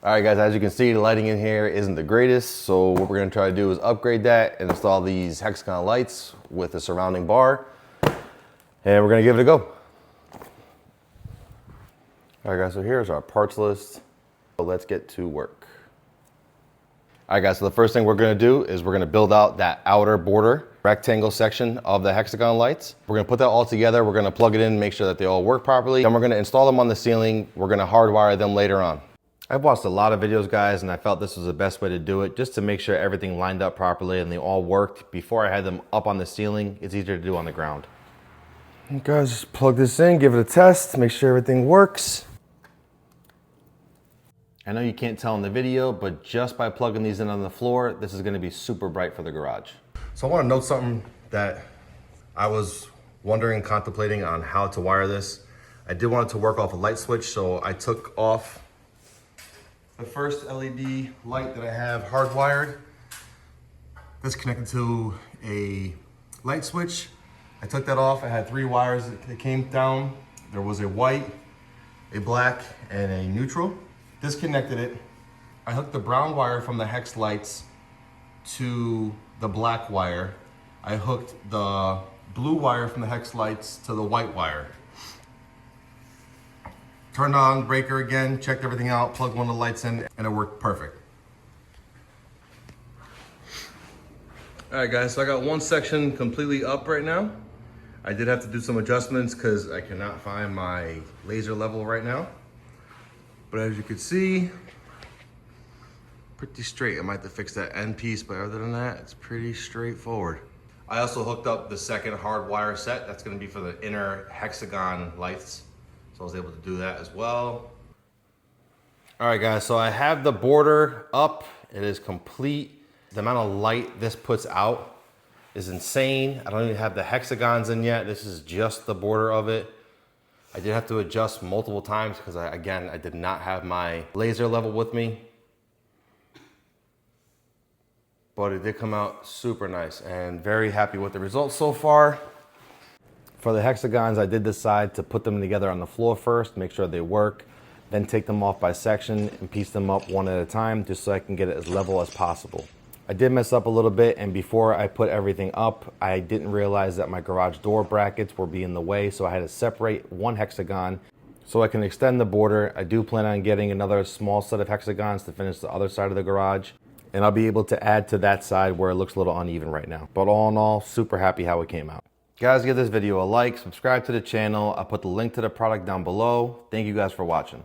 All right guys, as you can see, the lighting in here isn't the greatest. So what we're gonna try to do is upgrade that and install these hexagon lights with a surrounding bar. And we're gonna give it a go. All right guys, so here's our parts list. So let's get to work. All right guys, so the first thing we're gonna do is we're gonna build out that outer border rectangle section of the hexagon lights. We're gonna put that all together. We're gonna plug it in, make sure that they all work properly. Then we're gonna install them on the ceiling. We're gonna hardwire them later on. I've watched a lot of videos, guys, and I felt this was the best way to do it, just to make sure everything lined up properly and they all worked before I had them up on the ceiling. It's easier to do on the ground. Okay, guys, just plug this in, give it a test, make sure everything works. I know you can't tell in the video, but just by plugging these in on the floor, this is gonna be super bright for the garage. So I wanna note something that I was wondering, contemplating on how to wire this. I did want it to work off a light switch, so I took off the first LED light that I have hardwired. This connected to a light switch. I took that off. I had 3 wires that came down. There was a white, a black, and a neutral. Disconnected it. I hooked the brown wire from the hex lights to the black wire. I hooked the blue wire from the hex lights to the white wire. Turned on breaker again, checked everything out, plugged one of the lights in, and it worked perfect. All right guys, so I got one section completely up right now. I did have to do some adjustments because I cannot find my laser level right now. But as you can see, pretty straight. I might have to fix that end piece, but other than that, it's pretty straightforward. I also hooked up the second hard wire set. That's gonna be for the inner hexagon lights. So I was able to do that as well. All right guys, so I have the border up. It is complete. The amount of light this puts out is insane. I don't even have the hexagons in yet. This is just the border of it. I did have to adjust multiple times because I did not have my laser level with me. But it did come out super nice and very happy with the results so far. For the hexagons, I did decide to put them together on the floor first, make sure they work, then take them off by section and piece them up one at a time just so I can get it as level as possible. I did mess up a little bit, and before I put everything up, I didn't realize that my garage door brackets were being in the way, so I had to separate one hexagon so I can extend the border. I do plan on getting another small set of hexagons to finish the other side of the garage, and I'll be able to add to that side where it looks a little uneven right now. But all in all, super happy how it came out. Guys, give this video a like, subscribe to the channel. I'll put the link to the product down below. Thank you guys for watching.